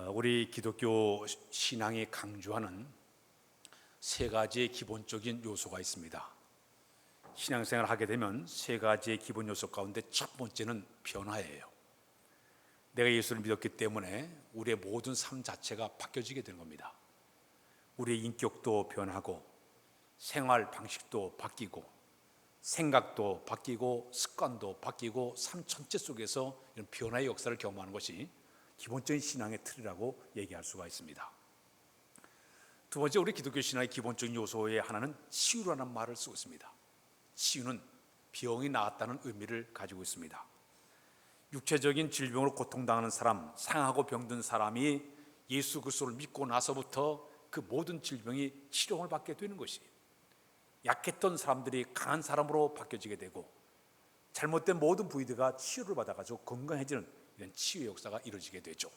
우리 기독교 신앙이 강조하는 세 가지의 기본적인 요소가 있습니다. 신앙생활을 하게 되면 세 가지의 기본 요소 가운데 첫 번째는 변화예요. 내가 예수를 믿었기 때문에 우리의 모든 삶 자체가 바뀌어지게 되는 겁니다. 우리의 인격도 변하고 생활 방식도 바뀌고 생각도 바뀌고 습관도 바뀌고 삶 전체 속에서 이런 변화의 역사를 경험하는 것이 기본적인 신앙의 틀이라고 얘기할 수가 있습니다. 두 번째, 우리 기독교 신앙의 기본적인 요소의 하나는 치유라는 말을 쓰고 있습니다. 치유는 병이 나았다는 의미를 가지고 있습니다. 육체적인 질병으로 고통당하는 사람, 상하고 병든 사람이 예수 그리스도를 믿고 나서부터 그 모든 질병이 치료를 받게 되는 것이, 약했던 사람들이 강한 사람으로 바뀌어지게 되고 잘못된 모든 부위들과 치유를 받아가지고 건강해지는 이런 치유의 역사가 이루어지게 되죠.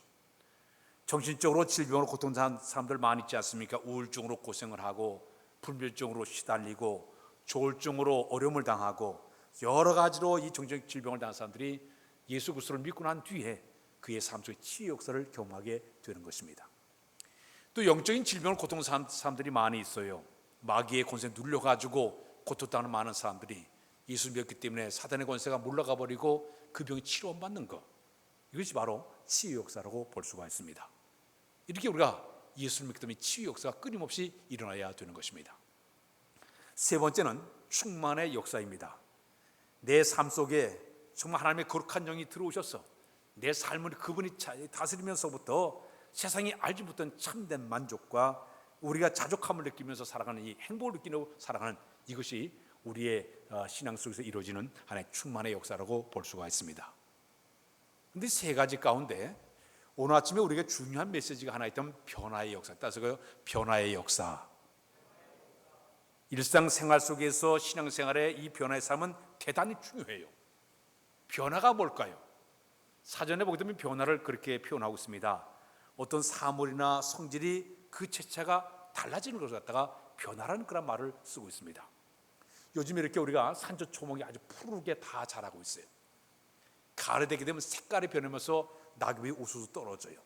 정신적으로 질병으로 고통당하는 사람들 많이 있지 않습니까? 우울증으로 고생을 하고 불면증으로 시달리고 조울증으로 어려움을 당하고 여러 가지로 이 정신적 질병을 당한 사람들이 예수 그리스도를 믿고 난 뒤에 그의 삶 속에 치유 역사를 경험하게 되는 것입니다. 또 영적인 질병을 고통당하는 사람들이 많이 있어요. 마귀의 권세에 눌려가지고 고통당하는 많은 사람들이 예수 믿었기 때문에 사단의 권세가 물러가 버리고 그 병이 치료받는 것, 이것이 바로 치유 역사라고 볼 수가 있습니다. 이렇게 우리가 예수를 믿기 때문에 치유 역사가 끊임없이 일어나야 되는 것입니다. 세 번째는 충만의 역사입니다. 내 삶 속에 정말 하나님의 거룩한 영이 들어오셔서 내 삶을 그분이 다스리면서부터 세상이 알지 못한 참된 만족과 우리가 자족함을 느끼면서 살아가는 이 행복을 느끼고 살아가는 이것이 우리의 신앙 속에서 이루어지는 하나의 충만의 역사라고 볼 수가 있습니다. 그런데 세 가지 가운데 오늘 아침에 우리가 중요한 메시지가 하나 있다면 변화의 역사, 따라서 그 변화의 역사. 일상생활 속에서 신앙생활의 이 변화의 삶은 대단히 중요해요. 변화가 뭘까요? 사전에 보게 되면 변화를 그렇게 표현하고 있습니다. 어떤 사물이나 성질이 그 자체가 달라지는 것을 갖다가 변화라는 그런 말을 쓰고 있습니다. 요즘 이렇게 우리가 산초초목이 아주 푸르게 다 자라고 있어요. 가을이 되게 되면 색깔이 변하면서 낙엽이 우수수 떨어져요.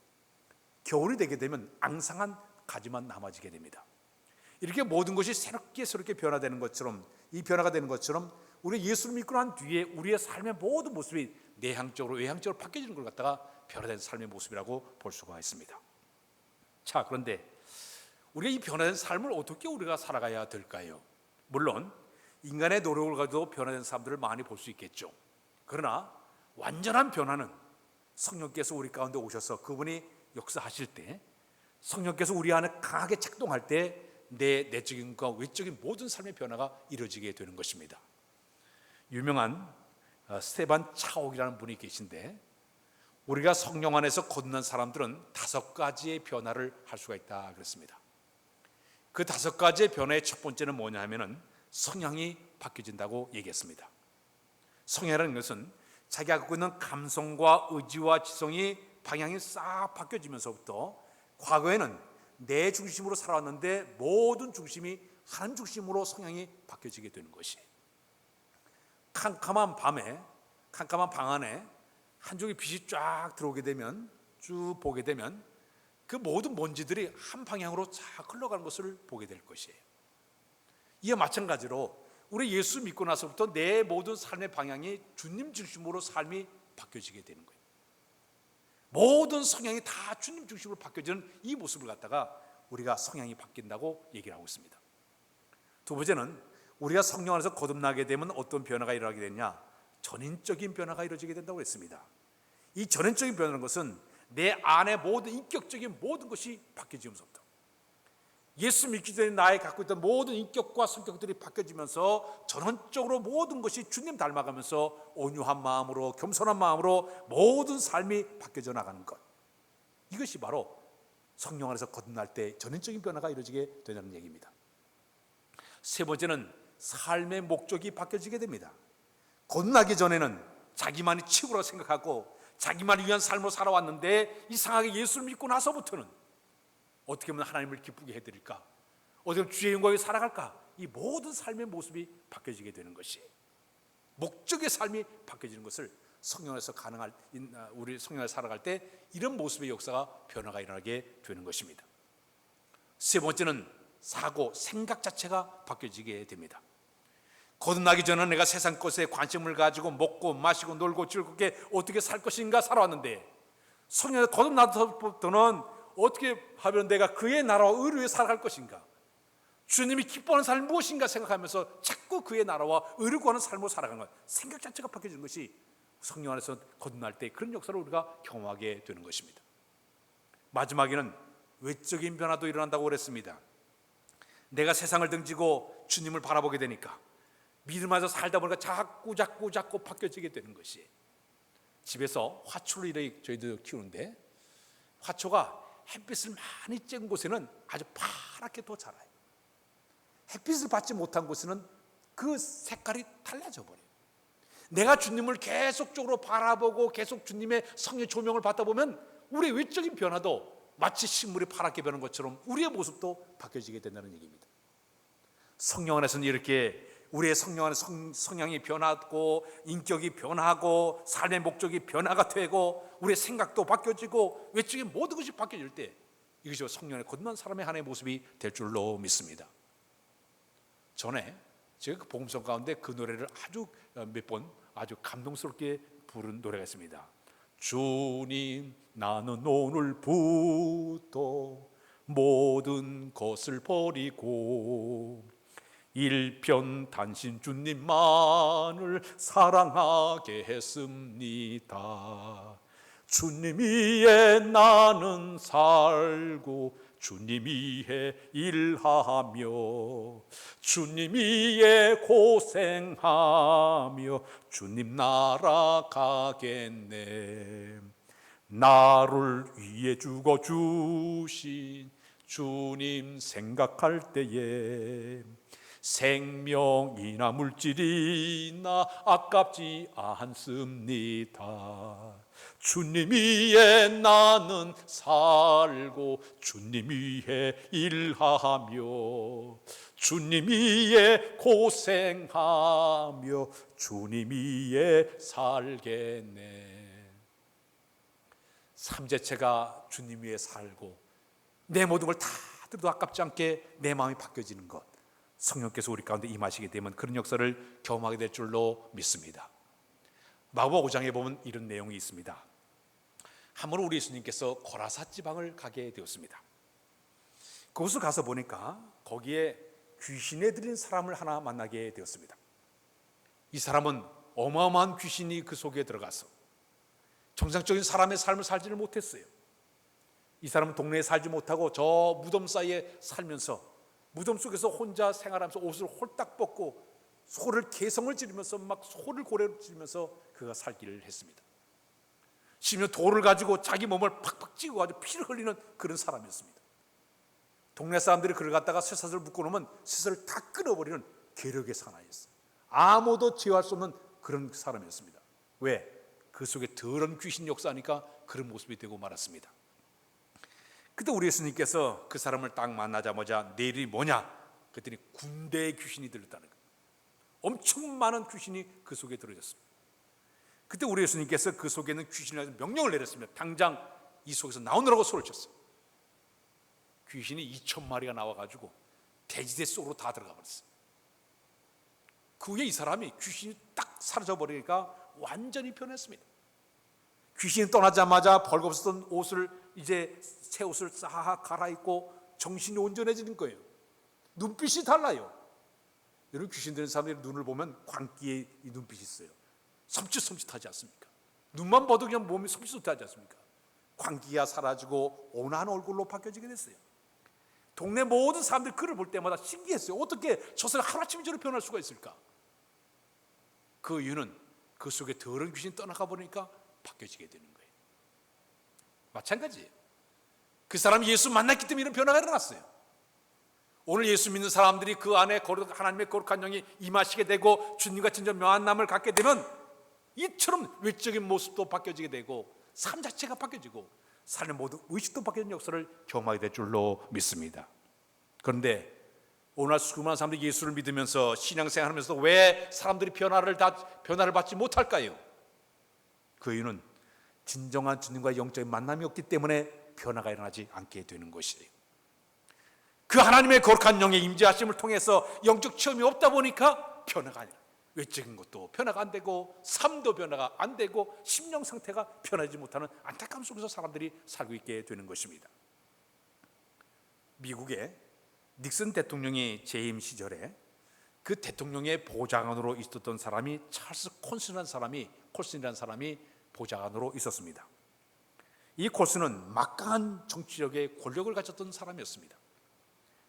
겨울이 되게 되면 앙상한 가지만 남아지게 됩니다. 이렇게 모든 것이 새롭게 변화되는 것처럼, 이 변화가 되는 것처럼 우리 예수를 믿고 난 뒤에 우리의 삶의 모든 모습이 내향적으로 외향적으로 바뀌어지는 걸 갖다가 변화된 삶의 모습이라고 볼 수가 있습니다. 자, 그런데 우리가 이 변화된 삶을 어떻게 우리가 살아가야 될까요? 물론 인간의 노력을 가지고 변화된 사람들을 많이 볼 수 있겠죠. 그러나 완전한 변화는 성령께서 우리 가운데 오셔서 그분이 역사하실 때, 성령께서 우리 안에 강하게 작동할 때 내 내적인 것과 외적인 모든 삶의 변화가 이루어지게 되는 것입니다. 유명한 스테반 차옥이라는 분이 계신데, 우리가 성령 안에서 거듭난 사람들은 5가지의 변화를 할 수가 있다 그랬습니다. 그 5가지의 변화의 첫 번째는 뭐냐 하면은 성향이 바뀌어진다고 얘기했습니다. 성향이라는 것은 자기가 갖고 있는 감성과 의지와 지성이 방향이 싹 바뀌어지면서부터, 과거에는 내 중심으로 살아왔는데 모든 중심이 하나님 중심으로 성향이 바뀌어지게 되는 것이, 캄캄한 밤에, 캄캄한 방 안에 한쪽에 빛이 쫙 들어오게 되면, 쭉 보게 되면 그 모든 먼지들이 한 방향으로 쫙 흘러가는 것을 보게 될 것이에요. 이와 마찬가지로 우리 예수 믿고 나서부터 내 모든 삶의 방향이 주님 중심으로 삶이 바뀌어지게 되는 거예요. 모든 성향이 다 주님 중심으로 바뀌어지는 이 모습을 갖다가 우리가 성향이 바뀐다고 얘기를 하고 있습니다. 두 번째는 우리가 성령 안에서 거듭나게 되면 어떤 변화가 일어나게 되냐? 전인적인 변화가 이루어지게 된다고 했습니다. 이 전인적인 변화는 것은 내 안에 모든 인격적인 모든 것이 바뀌어지면서부터, 예수 믿기 전에 나의 갖고 있던 모든 인격과 성격들이 바뀌어지면서 전원적으로 모든 것이 주님 닮아가면서 온유한 마음으로, 겸손한 마음으로 모든 삶이 바뀌어져 나가는 것, 이것이 바로 성령 안에서 거듭날 때 전인적인 변화가 이루어지게 되는 얘기입니다. 세 번째는 삶의 목적이 바뀌어지게 됩니다. 거듭나기 전에는 자기만이 최고라고 생각하고 자기만을 위한 삶으로 살아왔는데, 이상하게 예수를 믿고 나서부터는 어떻게 하면 하나님을 기쁘게 해드릴까, 어떻게 하면 주의 영광에 살아갈까, 이 모든 삶의 모습이 바뀌어지게 되는 것이, 목적의 삶이 바뀌어지는 것을 성령 안에서 우리 성령 안에서 살아갈 때 이런 모습의 역사가 변화가 일어나게 되는 것입니다. 세 번째는 사고, 생각 자체가 바뀌어지게 됩니다. 거듭나기 전에 내가 세상 것에 관심을 가지고 먹고 마시고 놀고 즐겁게 어떻게 살 것인가 살아왔는데, 성령에 거듭나서부터는 어떻게 하면 내가 그의 나라와 의를 위해 살아갈 것인가, 주님이 기뻐하는 삶이 무엇인가 생각하면서 자꾸 그의 나라와 의를 구하는 삶으로 살아가는 것, 생각 자체가 바뀌어지는 것이 성령 안에서 거듭날 때 그런 역사를 우리가 경험하게 되는 것입니다. 마지막에는 외적인 변화도 일어난다고 그랬습니다. 내가 세상을 등지고 주님을 바라보게 되니까 믿음 안에서 살다 보니까 자꾸 바뀌어지게 되는 것이, 집에서 화초를 이렇게 저희도 키우는데 화초가 햇빛을 많이 쬐은 곳에는 아주 파랗게 더 자라요. 햇빛을 받지 못한 곳에는 그 색깔이 달라져 버려요. 내가 주님을 계속적으로 바라보고 계속 주님의 성의 조명을 받다 보면 우리의 외적인 변화도 마치 식물이 파랗게 변한 것처럼 우리의 모습도 바뀌어지게 된다는 얘기입니다. 성령 안에서는 이렇게 우리의 성령 안에 성향이 변하고 인격이 변하고 삶의 목적이 변화가 되고 우리의 생각도 바뀌어지고 외적인 모든 것이 바뀌어질 때 이것이 성령 안에 거듭난 사람의 하나의 모습이 될 줄로 믿습니다. 전에 제가 그 복음성 가운데 그 노래를 아주 몇 번 아주 감동스럽게 부른 노래가 있습니다. 주님, 나는 오늘부터 모든 것을 버리고 일편단심 주님만을 사랑하게 했습니다. 주님 위에 나는 살고 주님 위에 일하며 주님 위에 고생하며 주님 나라 가겠네. 나를 위해 죽어주신 주님 생각할 때에 생명이나 물질이나 아깝지 않습니다. 주님 위에 나는 살고 주님 위에 일하며 주님 위에 고생하며 주님 위에 살겠네. 삼재체가 주님 위에 살고 내 모든 걸 다 들어도 아깝지 않게 내 마음이 바뀌어지는 것, 성령께서 우리 가운데 임하시게 되면 그런 역사를 경험하게 될 줄로 믿습니다. 마가복음 5장에 보면 이런 내용이 있습니다. 한번 우리 예수님께서 고라사 지방을 가게 되었습니다. 그곳을 가서 보니까 거기에 귀신에 들린 사람을 하나 만나게 되었습니다. 이 사람은 어마어마한 귀신이 그 속에 들어가서 정상적인 사람의 삶을 살지를 못했어요. 이 사람은 동네에 살지 못하고 저 무덤 사이에 살면서 무덤 속에서 혼자 생활하면서 옷을 홀딱 벗고 소를 개성을 지르면서 막 소를 고래로 지르면서 그가 살기를 했습니다. 심지어 돌을 가지고 자기 몸을 팍팍 찌고 아주 피를 흘리는 그런 사람이었습니다. 동네 사람들이 그를 갖다가 쇠사슬을 묶어놓으면 쇠사슬을 다 끊어버리는 괴력의 사나이였어요. 아무도 제어할 수 없는 그런 사람이었습니다. 왜? 그 속에 더러운 귀신 역사하니까 그런 모습이 되고 말았습니다. 그때 우리 예수님께서 그 사람을 딱 만나자마자 내일이 뭐냐? 그랬더니 군대의 귀신이 들렸다는 거예요. 엄청 많은 귀신이 그 속에 들어졌습니다. 그때 우리 예수님께서 그 속에 있는 귀신을 명령을 내렸습니다. 당장 이 속에서 나오느라고 소리를 쳤어요. 귀신이 2,000마리가 나와가지고 돼지대 속으로 다 들어가 버렸어요. 그 후에 이 사람이 귀신이 딱 사라져버리니까 완전히 변했습니다. 귀신이 떠나자마자 벌거벗었던 옷을 이제 새 옷을 싹 갈아입고 정신이 온전해지는 거예요. 눈빛이 달라요. 여러분, 귀신 들린 사람들의 눈을 보면 광기의 이 눈빛이 있어요. 섬찟섬찟하지 않습니까? 눈만 봐도 그냥 몸이 섬찟하지 않습니까? 광기가 사라지고 온화한 얼굴로 바뀌어지게 됐어요. 동네 모든 사람들이 그를 볼 때마다 신기했어요. 어떻게 저 사람이 하루아침에 저렇게 변할 수가 있을까? 그 이유는 그 속에 더러운 귀신이 떠나가 보니까 바뀌어지게 되는 거예요. 마찬가지예요. 그 사람이 예수 만났기 때문에 이런 변화가 일어났어요. 오늘 예수 믿는 사람들이 그 안에 하나님의 거룩한 영이 임하시게 되고 주님과 진짜 묘한남을 갖게 되면 이처럼 외적인 모습도 바뀌어지게 되고 삶 자체가 바뀌어지고 삶의 모든 의식도 바뀌는 역사를 경험하게 될 줄로 믿습니다. 그런데 오늘 수많은 사람들이 예수를 믿으면서 신앙생활하면서 왜 사람들이 변화를 받지 못할까요? 그 이유는 진정한 주님과의 영적인 만남이 없기 때문에 변화가 일어나지 않게 되는 것이에요. 그 하나님의 거룩한 영의 임재하심을 통해서 영적 체험이 없다 보니까 변화가 아니라 외적인 것도 변화가 안 되고 삶도 변화가 안 되고 심령 상태가 변하지 못하는 안타까움 속에서 사람들이 살고 있게 되는 것입니다. 미국의 닉슨 대통령이 재임 시절에 그 대통령의 보좌관으로 있었던 사람이 찰스 콜슨이라는 사람이 보좌관으로 있었습니다. 이 콜슨은 막강한 정치력의 권력을 가졌던 사람이었습니다.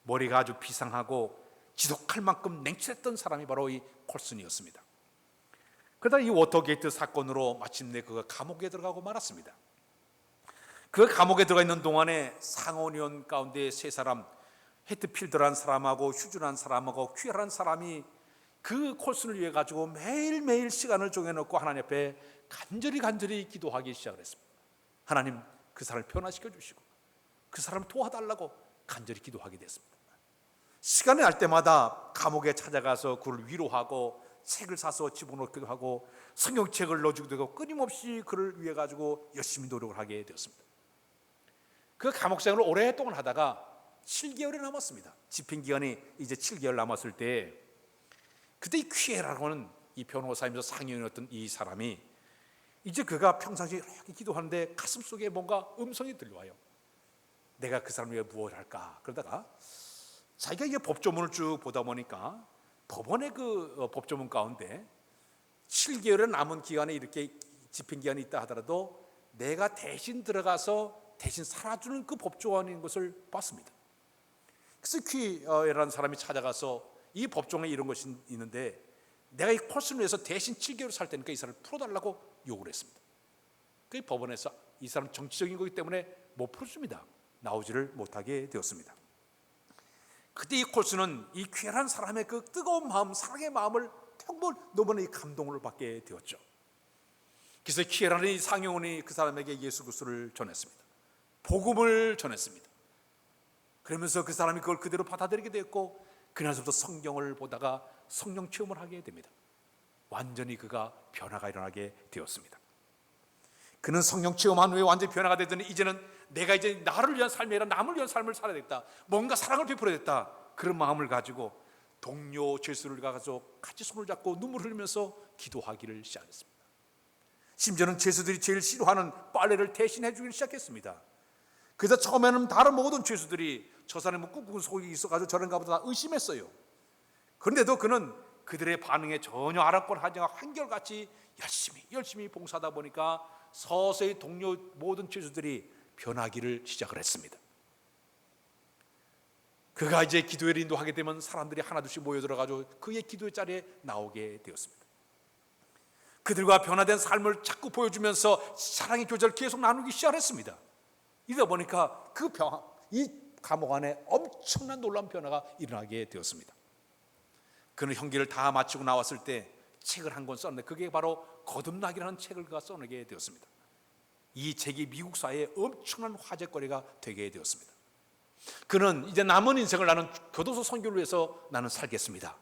머리가 아주 비상하고 지독할 만큼 냉철했던 사람이 바로 이 콜슨이었습니다. 그러다 이 워터게이트 사건으로 마침내 그가 감옥에 들어가고 말았습니다. 그 감옥에 들어가 있는 동안에 상원의원 가운데 세 사람, 해트필드라는 사람하고 휴즈라는 사람하고 퀴어라는 사람이 그 콜슨을 위해 가지고 매일매일 시간을 정해놓고 하나님 앞에 간절히 기도하기 시작을 했습니다. 하나님, 그 사람을 변화시켜 주시고 그 사람을 도와달라고 간절히 기도하게 됐습니다. 시간이 날 때마다 감옥에 찾아가서 그를 위로하고 책을 사서 집어넣기도 하고 성경책을 넣어주기도 하고 끊임없이 그를 위해 가지고 열심히 노력을 하게 되었습니다. 그 감옥 생활을 오랫동안 하다가 7개월이 남았습니다. 집행기간이 이제 7개월 남았을 때 그때 이 퀴에라고 하는 이 변호사이면서 상인이었던 이 사람이 이제 그가 평상시에 이렇게 기도하는데 가슴속에 뭔가 음성이 들려와요. 내가 그 사람을 위해 무엇을 할까? 그러다가 자기가 이제 법조문을 쭉 보다 보니까 법원의 그 법조문 가운데 7개월의 남은 기간에 이렇게 집행기간이 있다 하더라도 내가 대신 들어가서 대신 살아주는 그 법조관인 것을 봤습니다. 그래서 퀴라는 사람이 찾아가서 이 법조문에 이런 것이 있는데 내가 이 콜슨을 위해서 대신 7개월 살 테니까 이 사람을 풀어달라고 요구를 했습니다. 그 법원에서 이 사람 정치적인 거기 때문에 못 풀어줍니다. 나오지를 못하게 되었습니다. 그때 이 콜슨은 이 퀴라는 사람의 그 뜨거운 마음, 사랑의 마음을 정말 너무나 감동을 받게 되었죠. 그래서 퀴라는 이 상용원이 그 사람에게 예수 그리스도를 전했습니다. 복음을 전했습니다. 그러면서 그 사람이 그걸 그대로 받아들이게 되었고 그날부터 성경을 보다가 성령 체험을 하게 됩니다. 완전히 그가 변화가 일어나게 되었습니다. 그는 성령 체험한 후에 완전히 변화가 되더니 이제는 내가 이제 나를 위한 삶이 아니라 남을 위한 삶을 살아야 되겠다, 뭔가 사랑을 베풀어야겠다, 그런 마음을 가지고 동료 죄수를 가서 같이 손을 잡고 눈물 흘리면서 기도하기를 시작했습니다. 심지어는 죄수들이 제일 싫어하는 빨래를 대신해 주기 시작했습니다. 그래서 처음에는 다른 모든 죄수들이 저 사람은 꾹꾹 속이 있어가지고 저런가 보다 의심했어요. 그런데도 그는 그들의 반응에 전혀 아랑곳하지 않고 한결같이 열심히 봉사하다 보니까 서서히 동료 모든 죄수들이 변하기를 시작을 했습니다. 그가 이제 기도회를 인도하게 되면 사람들이 하나둘씩 모여들어가지고 그의 기도회 자리에 나오게 되었습니다. 그들과 변화된 삶을 자꾸 보여주면서 사랑의 교제를 계속 나누기 시작했습니다. 이러다 보니까 이 감옥 안에 엄청난 놀라운 변화가 일어나게 되었습니다. 그는 형기를 다 마치고 나왔을 때 책을 한 권 썼는데 그게 바로 거듭나기라는 책을 그가 써내게 되었습니다. 이 책이 미국 사회에 엄청난 화제거리가 되게 되었습니다. 그는 이제 남은 인생을 나는 교도소 선교를 위해서 나는 살겠습니다.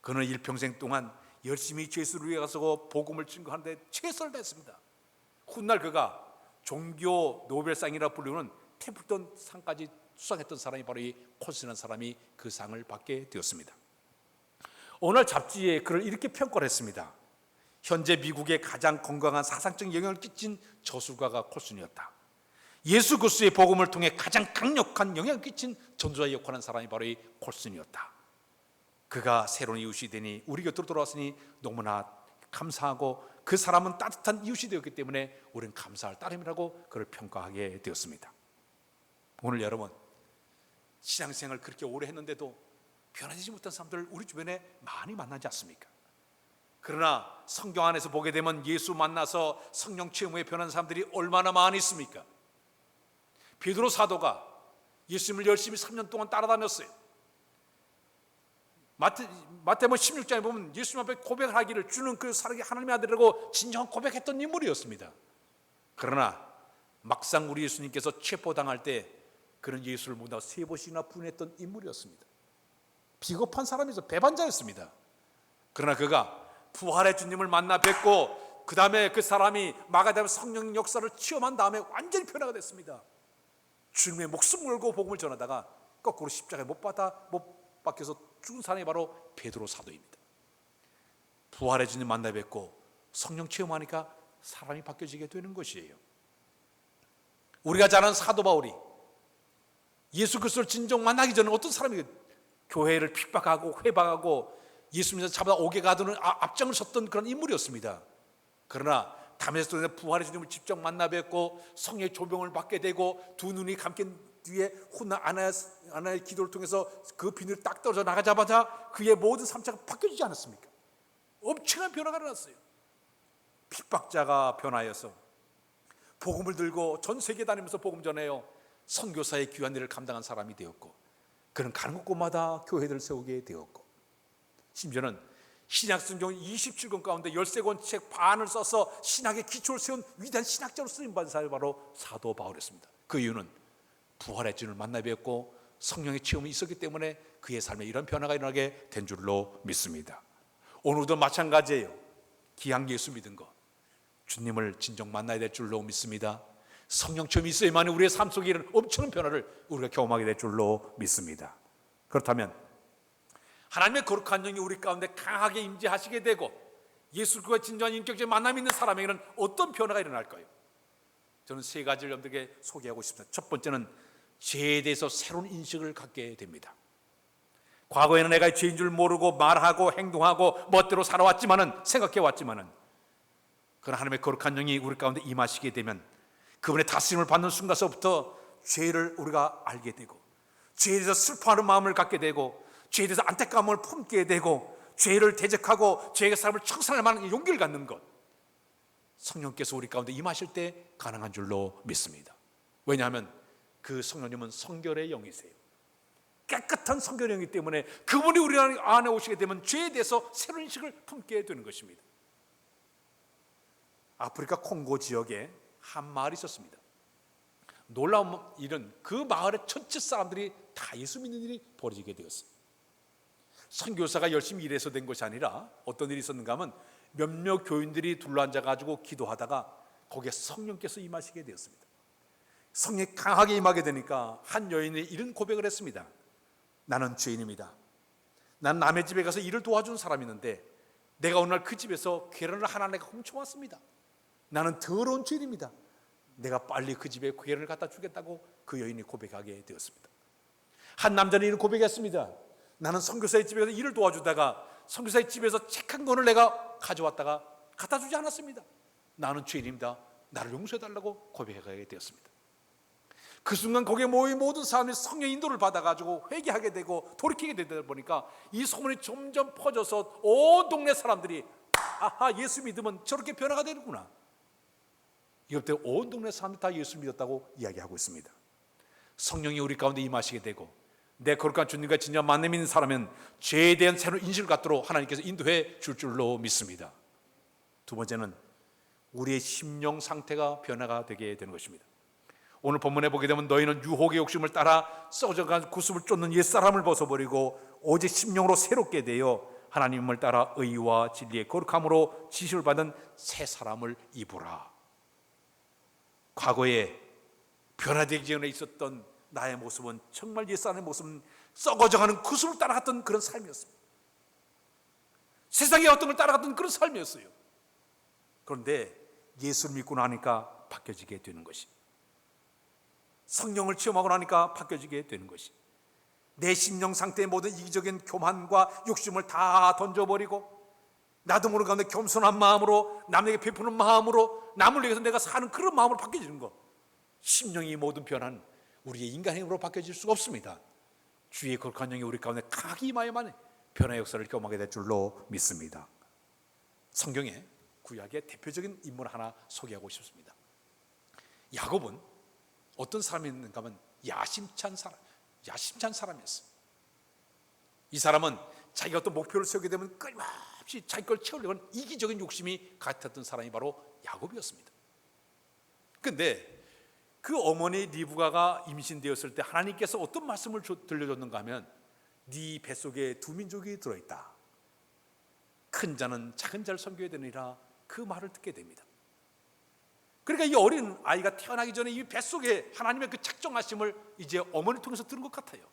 그는 일평생 동안 열심히 죄수를 위해 가서 복음을 증거하는데 최선을 다했습니다. 훗날 그가 종교 노벨상이라 불리는 템플턴 상까지 수상했던 사람이 바로 이 콜슨이라는 사람이 그 상을 받게 되었습니다. 오늘 잡지에 그를 이렇게 평가를 했습니다. 현재 미국에 가장 건강한 사상적 영향을 끼친 저술가가 콜슨이었다. 예수 그리스도의 복음을 통해 가장 강력한 영향을 끼친 전도자의 역할을 한 사람이 바로 이 콜슨이었다. 그가 새로운 이웃이 되니 우리 곁으로 돌아왔으니 너무나 감사하고 그 사람은 따뜻한 이웃이 되었기 때문에 우리는 감사할 따름이라고 그를 평가하게 되었습니다. 오늘 여러분, 신앙생활 그렇게 오래 했는데도 변화되지 못한 사람들 우리 주변에 많이 만나지 않습니까? 그러나 성경 안에서 보게 되면 예수 만나서 성령 체험 후에 변한 사람들이 얼마나 많이 있습니까? 베드로 사도가 예수님을 열심히 3년 동안 따라다녔어요. 마태복음 16장에 보면 예수님 앞에 고백을 하기를 주는 그 사랑의 하나님의 아들이라고 진정한 고백했던 인물이었습니다. 그러나 막상 우리 예수님께서 체포당할 때 그는 예수를 못 나와 3번씩이나 부인했던 인물이었습니다. 비겁한 사람이죠. 배반자였습니다. 그러나 그가 부활의 주님을 만나 뵙고 그 다음에 그 사람이 마가다임 성령 역사를 체험한 다음에 완전히 변화가 됐습니다. 주님의 목숨 걸고 복음을 전하다가 거꾸로 십자가에 못 박혀서 죽은 사람이 바로 베드로 사도입니다. 부활의 주님 만나 뵙고 성령 체험하니까 사람이 바뀌어지게 되는 것이에요. 우리가 잘 아는 사도 바울이 예수 그리스도를 진정 만나기 전에 어떤 사람이 교회를 핍박하고 회박하고 예수님을 잡아 오게 가두는 앞장을 섰던 그런 인물이었습니다. 그러나 다메섹에서 부활의 주님을 직접 만나 뵙고 성령의 조명을 받게 되고 두 눈이 감긴 뒤에 훗날 아나의 기도를 통해서 그 비늘이 딱 떨어져 나가자마자 그의 모든 삶자가 바뀌어지지 않았습니까? 엄청난 변화가 일어났어요. 핍박자가 변화해서 복음을 들고 전 세계 다니면서 복음 전해요. 선교사의 귀한 일을 감당한 사람이 되었고, 그는 가는 곳마다 교회들을 세우게 되었고, 심지어는 신약성경 27권 가운데 13권 책 반을 써서 신학의 기초를 세운 위대한 신학자로 쓰임받은 사람이 바로 사도 바울이었습니다. 그 이유는 부활의 주님을 만나 뵙고 성령의 체험이 있었기 때문에 그의 삶에 이런 변화가 일어나게 된 줄로 믿습니다. 오늘도 마찬가지예요. 기왕 예수 믿은 것, 주님을 진정 만나야 될 줄로 믿습니다. 성령 체험이 있어야만 우리의 삶 속에 이런 엄청난 변화를 우리가 경험하게 될 줄로 믿습니다. 그렇다면 하나님의 거룩한 영이 우리 가운데 강하게 임재하시게 되고 예수님과 진정한 인격적인 만남이 있는 사람에게는 어떤 변화가 일어날까요? 저는 세 가지를 여러분들에게 소개하고 싶습니다. 첫 번째는 죄에 대해서 새로운 인식을 갖게 됩니다. 과거에는 내가 죄인 줄 모르고 말하고 행동하고 멋대로 살아왔지만은, 생각해왔지만은, 그러나 하나님의 거룩한 영이 우리 가운데 임하시게 되면 그분의 다스림을 받는 순간서부터 죄를 우리가 알게 되고, 죄에 대해서 슬퍼하는 마음을 갖게 되고, 죄에 대해서 안타까움을 품게 되고, 죄를 대적하고 죄의 사람을 청산할 만한 용기를 갖는 것, 성령께서 우리 가운데 임하실 때 가능한 줄로 믿습니다. 왜냐하면 그 성령님은 성결의 영이세요. 깨끗한 성결의 영이기 때문에 그분이 우리 안에 오시게 되면 죄에 대해서 새로운 인식을 품게 되는 것입니다. 아프리카 콩고 지역에 한 마을이 있었습니다. 놀라운 일은 그 마을의 전체 사람들이 다 예수 믿는 일이 벌어지게 되었어요. 선교사가 열심히 일해서 된 것이 아니라 어떤 일이 있었는가 하면 몇몇 교인들이 둘러앉아가지고 기도하다가 거기에 성령께서 임하시게 되었습니다. 성령이 강하게 임하게 되니까 한 여인이 이런 고백을 했습니다. 나는 죄인입니다. 난 남의 집에 가서 일을 도와준 사람이 있는데 내가 오늘 그 집에서 계란을 하나 내가 훔쳐왔습니다. 나는 더러운 죄인입니다. 내가 빨리 그 집에 계란을 갖다 주겠다고 그 여인이 고백하게 되었습니다. 한 남자는 이런 고백했습니다. 나는 선교사의 집에서 일을 도와주다가 선교사의 집에서 책 한 권을 내가 가져왔다가 갖다 주지 않았습니다. 나는 죄인입니다. 나를 용서해달라고 고백하게 되었습니다. 그 순간 거기에 모인 모든 사람이 성령 인도를 받아가지고 회개하게 되고 돌이키게 되다 보니까 이 소문이 점점 퍼져서 온 동네 사람들이 아하, 예수 믿으면 저렇게 변화가 되는구나. 이때 온 동네 사람들이 다 예수 믿었다고 이야기하고 있습니다. 성령이 우리 가운데 임하시게 되고 내 거룩한 주님과 진정 만남 있는 사람은 죄에 대한 새로운 인식을 갖도록 하나님께서 인도해 줄 줄로 믿습니다. 두 번째는 우리의 심령 상태가 변화가 되게 되는 것입니다. 오늘 본문에 보게 되면 너희는 유혹의 욕심을 따라 썩어져간 구습을 쫓는 옛사람을 벗어버리고 오직 심령으로 새롭게 되어 하나님을 따라 의와 진리의 거룩함으로 지식을 받은 새 사람을 입으라. 과거에 변화되기 전에 있었던 나의 모습은 정말 옛사람의 모습은 썩어져가는 구습을 따라갔던 그런 삶이었습니다. 세상의 어떤 걸 따라갔던 그런 삶이었어요. 그런데 예수를 믿고 나니까 바뀌어지게 되는 것이, 성령을 체험하고 나니까 바뀌어지게 되는 것이, 내 심령 상태의 모든 이기적인 교만과 욕심을 다 던져버리고 나도 모르는 가운데 겸손한 마음으로 남에게 베푸는 마음으로 남을 위해서 내가 사는 그런 마음으로 바뀌어지는 것, 심령이 모든 변화는 우리의 인간의 힘으로 바뀌어질 수가 없습니다. 주의 거룩한 영이 우리 가운데 강하게 임하여만 변화의 역사를 경험하게 될 줄로 믿습니다. 성경에 구약의 대표적인 인물 하나 소개하고 싶습니다. 야곱은 어떤 사람이었는가 하면 야심찬 사람이었어요. 이 사람은 자기가 어떤 목표를 세우게 되면 끊임없이 자기 걸 채우려고 하는 이기적인 욕심이 같았던 사람이 바로 야곱이었습니다. 그런데 그 어머니 리브가가 임신되었을 때 하나님께서 어떤 말씀을 들려줬는가 하면 네 뱃속에 두 민족이 들어있다. 큰 자는 작은 자를 섬겨야 되느니라 그 말을 듣게 됩니다. 그러니까 이 어린 아이가 태어나기 전에 이 뱃속에 하나님의 그 작정하심을 이제 어머니를 통해서 들은 것 같아요.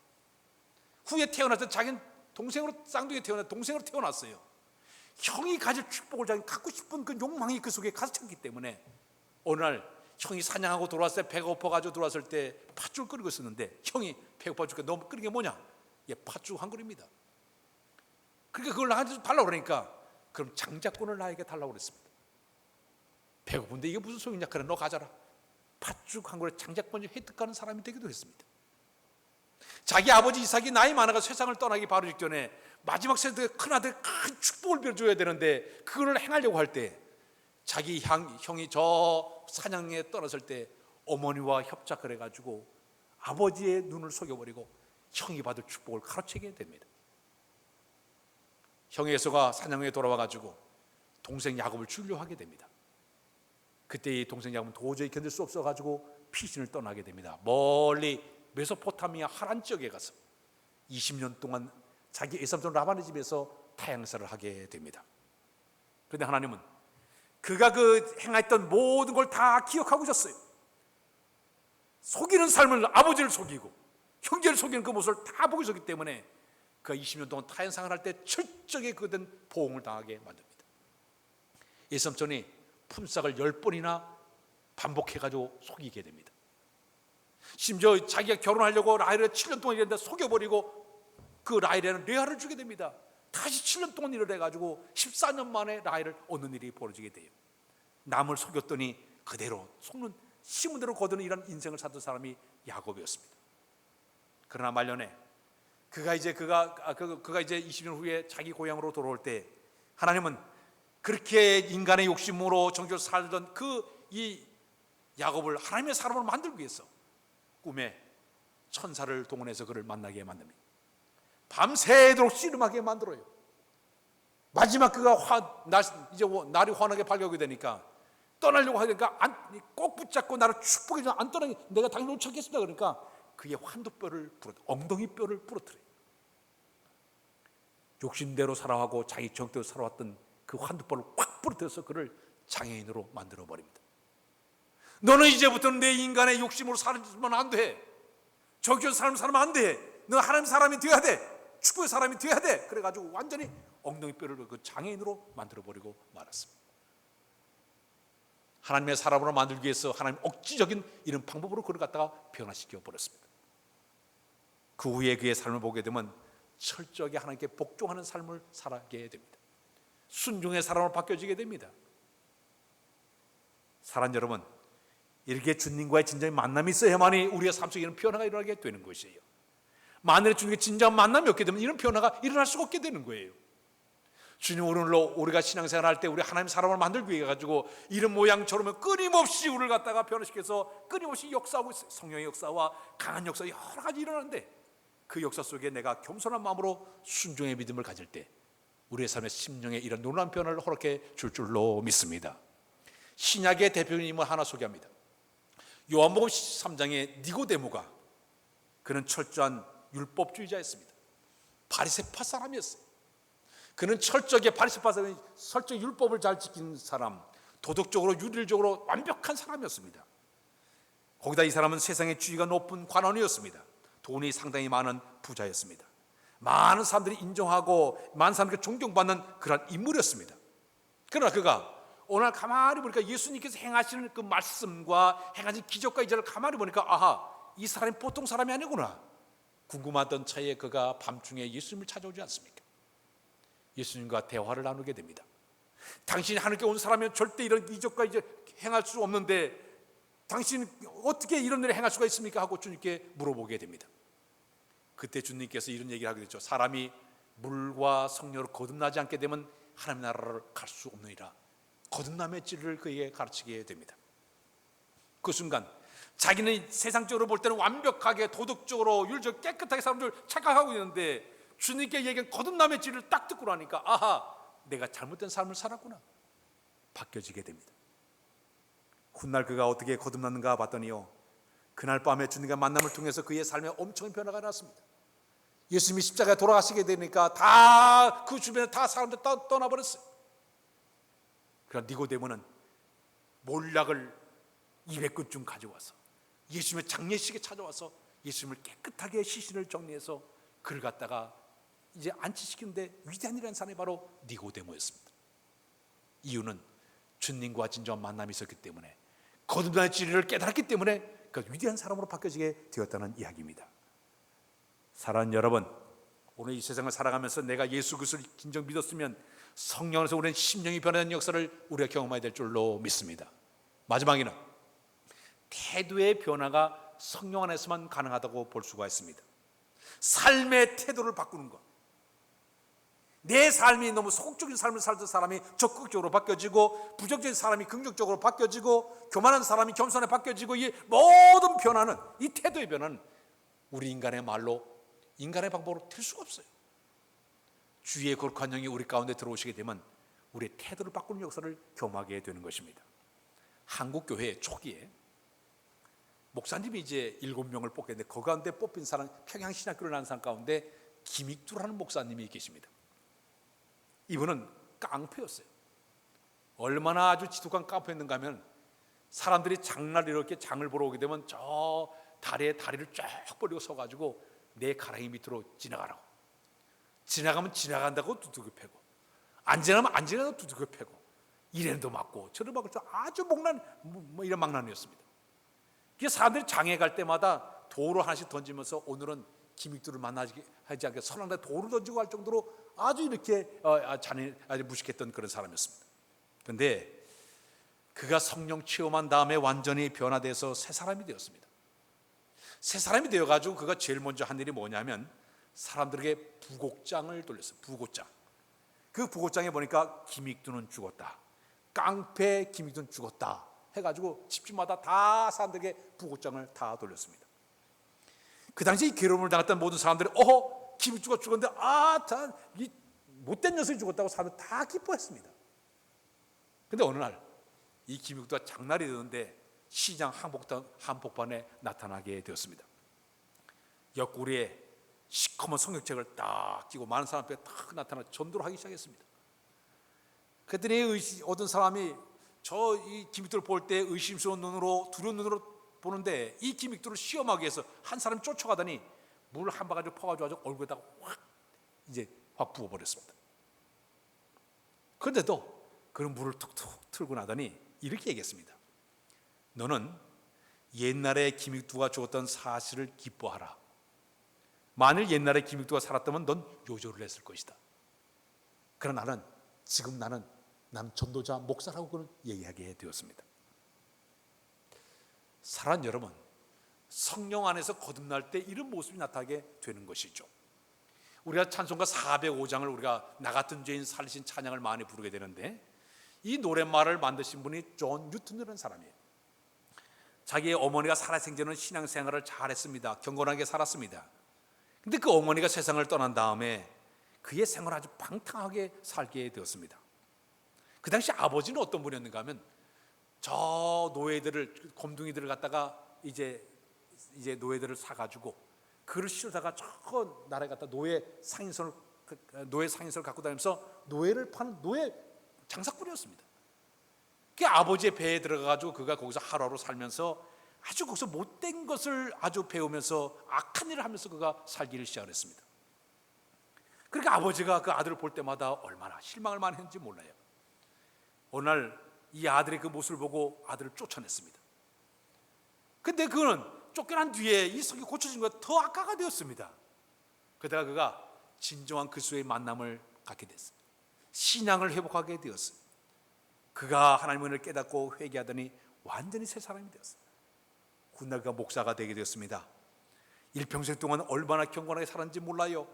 후에 태어났을 때 자기는 동생으로, 쌍둥이 태어나 동생으로 태어났어요. 형이 가질 축복을 자기 갖고 싶은 그 욕망이 그 속에 가득 찼기 때문에 어느 날 형이 사냥하고 돌아왔을 때 배가 고파가지고 돌아왔을 때 팥죽을 끓이고 있었는데 형이 배고파 죽겠다, 너 끓인 게 뭐냐? 예, 팥죽 한 그릇입니다. 그러니까 그걸 나한테 달라고 그러니까 그럼 장자권을 나에게 달라고 그랬습니다. 배고픈데 이게 무슨 소용이냐? 그래, 너 가져라. 팥죽 한 그릇 장자권을 획득하는 사람이 되기도 했습니다. 자기 아버지 이삭이 나이 많아가 세상을 떠나기 바로 직전에 마지막 세대 큰아들 큰 축복을 빌어줘야 되는데 그걸 행하려고 할 때 자기 형이 저 사냥에 떠났을 때 어머니와 협작을 해가지고 아버지의 눈을 속여버리고 형이 받을 축복을 가로채게 됩니다. 형 에서가 사냥에 돌아와가지고 동생 야곱을 죽이려 하게 됩니다. 그때 이 동생 야곱은 도저히 견딜 수 없어가지고 피신을 떠나게 됩니다. 멀리 메소포타미아 하란 지역에 가서 20년 동안 자기 에삼손 라반의 집에서 타향사를 하게 됩니다. 그런데 하나님은 그가 그 행했던 모든 걸 다 기억하고 있었어요. 속이는 삶을, 아버지를 속이고 형제를 속이는 그 모습을 다 보고 있었기 때문에 그가 20년 동안 타향상을 할 때 철저하게 그된 보응을 당하게 만듭니다. 에삼손이 품삯을 10번이나 반복해가지고 속이게 됩니다. 심지어 자기가 결혼하려고 라헬을 7년 동안 일했는데 속여버리고 그 라헬에는 레아를 주게 됩니다. 다시 7년 동안 일을 해가지고 14년 만에 라헬을 얻는 일이 벌어지게 돼요. 남을 속였더니 그대로 속는 심은 대로 거두는 이런 인생을 살던 사람이 야곱이었습니다. 그러나 말년에 그가 이제 20년 후에 자기 고향으로 돌아올 때 하나님은 그렇게 인간의 욕심으로 정죄로 살던 이 야곱을 하나님의 사람으로 만들기 위해서 꿈에 천사를 동원해서 그를 만나게 만듭니다. 밤새도록 씨름하게 만들어요. 마지막 그가 이제 날이 환하게 밝아오게 되니까 떠나려고 하니까 꼭 붙잡고 나를 축복해 줘, 안 떠나게 내가 당연히 못 찾겠습니다. 그러니까 그의 환도뼈를 엉덩이뼈를 부러뜨려요. 욕심대로 살아가고 자기 정대로 살아왔던 그 환도뼈를 꽉 부러뜨려서 그를 장애인으로 만들어 버립니다. 너는 이제부터는 내 인간의 욕심으로 살면 안 돼. 저기서 살면 안 돼. 너 하나님 사람이 되어야 돼. 축복의 사람이 되어야 돼. 그래가지고 완전히 엉덩이뼈를 그 장애인으로 만들어버리고 말았습니다. 하나님의 사람으로 만들기 위해서 하나님 억지적인 이런 방법으로 그를 갖다가 변화시켜 버렸습니다. 그 후에 그의 삶을 보게 되면 철저하게 하나님께 복종하는 삶을 살아가게 됩니다. 순종의 사람으로 바뀌어지게 됩니다. 사랑 여러분, 이렇게 주님과의 진정한 만남이 있어야만이 우리의 삶 속에 이런 변화가 일어나게 되는 것이에요. 만일에 주님과 진정한 만남이 없게 되면 이런 변화가 일어날 수가 없게 되는 거예요. 주님, 오늘로 우리가 신앙생활 할 때 우리 하나님 사람을 만들기 위해 가지고 이런 모양 저러면 끊임없이 우리를 갖다가 변화시켜서 끊임없이 역사하고 있어요. 성령의 역사와 강한 역사 여러 가지 일어나는데 그 역사 속에 내가 겸손한 마음으로 순종의 믿음을 가질 때 우리의 삶의 심령에 이런 놀라운 변화를 허락해 줄 줄로 믿습니다. 신약의 대표님을 하나 소개합니다. 요한복음 13장의 니고데모가, 그는 철저한 율법주의자였습니다. 바리새파 사람이었어요. 그는 철저하게 바리새파 사람이 철저히 율법을 잘 지키는 사람, 도덕적으로 윤리적으로 완벽한 사람이었습니다. 거기다 이 사람은 세상의 지위가 높은 관원이었습니다. 돈이 상당히 많은 부자였습니다. 많은 사람들이 인정하고 많은 사람들이 존경받는 그런 인물이었습니다. 그러나 그가 오늘 가만히 보니까 예수님께서 행하시는 그 말씀과 행하신 기적과 이자를 가만히 보니까 아하, 이 사람이 보통 사람이 아니구나 궁금하던 차에 그가 밤중에 예수님을 찾아오지 않습니까? 예수님과 대화를 나누게 됩니다. 당신이 하늘께 온 사람이면 절대 이런 기적과 이제 행할 수 없는데 당신 어떻게 이런 일을 행할 수가 있습니까? 하고 주님께 물어보게 됩니다. 그때 주님께서 이런 얘기를 하게 됐죠. 사람이 물과 성령으로 거듭나지 않게 되면 하나님 나라를 갈 수 없느니라. 거듭남의 진리를 그에게 가르치게 됩니다. 그 순간 자기는 세상적으로 볼 때는 완벽하게 도덕적으로 윤리적으로 깨끗하게 사람들 착각하고 있는데 주님께 얘기한 거듭남의 진리를 딱 듣고 나니까 아하, 내가 잘못된 삶을 살았구나 바뀌어지게 됩니다. 훗날 그가 어떻게 거듭났는가 봤더니요, 그날 밤에 주님과 만남을 통해서 그의 삶에 엄청난 변화가 났습니다. 예수님이 십자가에 돌아가시게 되니까 다 그 주변에 다 사람들 떠나버렸어요. 그러나 니고데모는 몰락을 200근쯤 가져와서 예수님의 장례식에 찾아와서 예수님을 깨끗하게 시신을 정리해서 그를 갖다가 이제 안치시키는데 위대한 일이라는 사람이 바로 니고데모였습니다. 이유는 주님과 진정한 만남이 있었기 때문에, 거듭난 진리를 깨달았기 때문에 그 위대한 사람으로 바뀌어지게 되었다는 이야기입니다. 사랑하는 여러분, 오늘 이 세상을 살아가면서 내가 예수 그리스도를 진정 믿었으면 성령 안에서 우리는 심령이 변화된 역사를 우리가 경험해야 될 줄로 믿습니다. 마지막에는 태도의 변화가 성령 안에서만 가능하다고 볼 수가 있습니다. 삶의 태도를 바꾸는 것. 내 삶이 너무 소극적인 삶을 살던 사람이 적극적으로 바뀌어지고, 부정적인 사람이 긍정적으로 바뀌어지고, 교만한 사람이 겸손에 바뀌어지고, 이 모든 변화는, 이 태도의 변화는 우리 인간의 말로, 인간의 방법으로 될 수가 없어요. 주의 거룩한 영이 우리 가운데 들어오시게 되면 우리의 태도를 바꾸는 역사를 경험하게 되는 것입니다. 한국교회 초기에 목사님이 이제 7명을 뽑겠는데, 그 가운데 뽑힌 사람, 평양신학교를 나온 사람 가운데 김익두라는 목사님이 계십니다. 이분은 깡패였어요. 얼마나 아주 지독한 깡패였는가 하면, 사람들이 장날 이렇게 장을 보러 오게 되면 저 다리에 다리를 쫙 벌리고 서가지고 내 가랑이 밑으로 지나가라고, 지나가면 지나간다고 두들겨 패고, 안 지나가면 안 지나간다고 두들겨 패고, 이래도 맞고 저래도 맞고, 아주 이런 망난이었습니다. 그래서 사람들이 장에 갈 때마다 돌을 하나씩 던지면서 오늘은 김익두를 만나지 하지 않게 선왕대 돌을 던지고 할 정도로 아주 이렇게 아주 무식했던 그런 사람이었습니다. 그런데 그가 성령 체험한 다음에 완전히 변화돼서 새 사람이 되었습니다. 새 사람이 되어가지고 그가 제일 먼저 한 일이 뭐냐면, 사람들에게 부곡장을 돌렸어요. 부곡장. 그 부곡장에 보니까 김익두는 죽었다, 깡패 김익두는 죽었다 해가지고 집집마다 다 사람들에게 부곡장을 다 돌렸습니다. 그 당시 이 괴로움을 당했던 모든 사람들이 김익두가 죽었는데, 이 못된 녀석이 죽었다고 사람들 다 기뻐했습니다. 그런데 어느 날 이 김익두가 장날이 되는데 시장 한복판에 나타나게 되었습니다. 옆구리에 시커먼 성경책을 딱 끼고 많은 사람 앞에 딱 나타나 전도를 하기 시작했습니다. 그랬더니 어떤 사람이 이 김익두를 볼 때 의심스러운 눈으로, 두려운 눈으로 보는데, 이 김익두를 시험하기 위해서 한 사람이 쫓아가더니 물 한 바가지 퍼가지고 얼굴에다가 확 부어버렸습니다. 그런데도 그런 물을 툭툭 틀고 나더니 이렇게 얘기했습니다. 너는 옛날에 김익두가 죽었던 사실을 기뻐하라. 만일 옛날에 김익두가 살았다면 넌 요절을 했을 것이다. 그러나 나는 전도자, 목사라고 그는 얘기하게 되었습니다. 사랑하는 여러분, 성령 안에서 거듭날 때 이런 모습이 나타나게 되는 것이죠. 우리가 찬송가 405장을 우리가 나 같은 죄인 살리신 찬양을 많이 부르게 되는데, 이 노랫말을 만드신 분이 존 뉴턴이라는 사람이에요. 자기의 어머니가 살아생전은 신앙생활을 잘했습니다. 경건하게 살았습니다. 근데 그 어머니가 세상을 떠난 다음에 그의 생활을 아주 방탕하게 살게 되었습니다. 그 당시 아버지는 어떤 분이었는가 하면, 저 노예들을, 곰둥이들을 갖다가 이제 노예들을 사가지고 그를 실어다가 저 나라에 갖다 노예 상인선을 갖고 다니면서 노예를 파는 노예 장사꾼이었습니다. 그 아버지의 배에 들어가가지고 그가 거기서 하루하루 살면서 아주 거기서 못된 것을 아주 배우면서 악한 일을 하면서 그가 살기를 시작했습니다. 그러니까 아버지가 그 아들을 볼 때마다 얼마나 실망을 많이 했는지 몰라요. 어느 날 이 아들의 그 모습을 보고 아들을 쫓아냈습니다. 근데 그는 쫓겨난 뒤에 이 성이 고쳐진 것보다 더 악화가 되었습니다. 그러다가 그가 진정한 그리스도의 만남을 갖게 됐어요. 신앙을 회복하게 되었어요. 그가 하나님의 은혜를 깨닫고 회개하더니 완전히 새 사람이 되었어요. 훗날 그가 목사가 되게 되었습니다. 일평생 동안 얼마나 경건하게 살았는지 몰라요.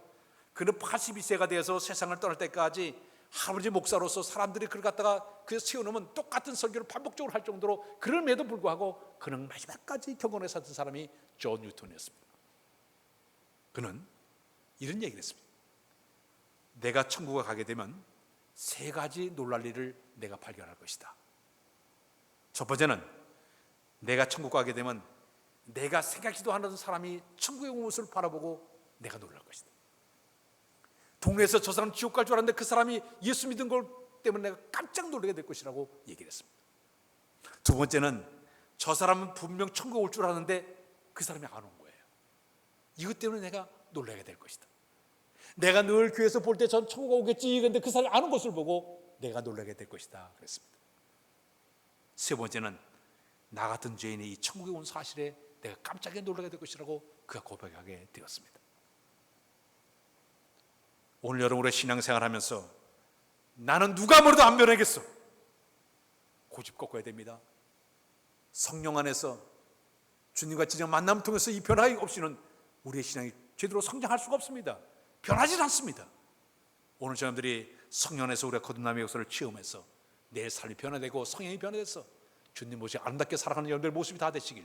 그는 82세가 되어서 세상을 떠날 때까지 할아버지 목사로서 사람들이 그를 갖다가 그래서 세워놓으면 똑같은 설교를 반복적으로 할 정도로, 그럼에도 불구하고 그는 마지막까지 경건하게 살던 사람이 존 뉴턴이었습니다. 그는 이런 얘기를 했습니다. 내가 천국에 가게 되면 3가지 놀랄 일을 내가 발견할 것이다. 첫 번째는, 내가 천국 가게 되면 내가 생각지도 않았던 사람이 천국의 모습을 바라보고 내가 놀랄 것이다. 동네에서 저 사람 지옥 갈 줄 알았는데 그 사람이 예수 믿은 걸 때문에 내가 깜짝 놀라게 될 것이라고 얘기를 했습니다. 두 번째는 저 사람은 분명 천국 올 줄 아는데 그 사람이 안 온 거예요. 이것 때문에 내가 놀라게 될 것이다. 내가 늘 교회에서 볼 때 전 천국 오겠지, 그런데 그 사람이 안 온 것을 보고 내가 놀라게 될 것이다 그랬습니다. 세 번째는 나 같은 죄인이 이 천국에 온 사실에 내가 깜짝이야 놀라게 될 것이라고 그가 고백하게 되었습니다. 오늘 여러분의 신앙생활하면서 나는 누가 뭐래도 안 변하겠어, 고집 꺾어야 됩니다. 성령 안에서 주님과 진정 만남 통해서 이 변화가 없이는 우리의 신앙이 제대로 성장할 수가 없습니다. 변하지 않습니다. 오늘 저희들이 성령 안에서 우리가 거듭남의 역사를 체험해서 내 삶이 변화되고 성령이 변화돼서 주님 모습이 아름답게 살아가는 여러분들의 모습이 다 되시길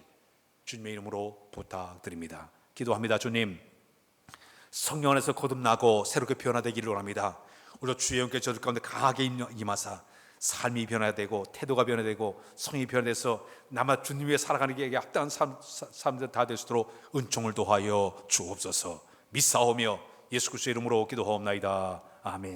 주님의 이름으로 부탁드립니다. 기도합니다. 주님, 성령 안에서 거듭나고 새롭게 변화되기를 원합니다. 우리도 주의 영께 저들 가운데 강하게 임하사 삶이 변화되고 태도가 변화되고 성이 변화돼서 나마 주님 위해 살아가는 게 합당한 삶들 다 될 수 있도록 은총을 도하여 주옵소서. 믿사오며 예수 그리스도의 이름으로 기도하옵나이다. 아멘.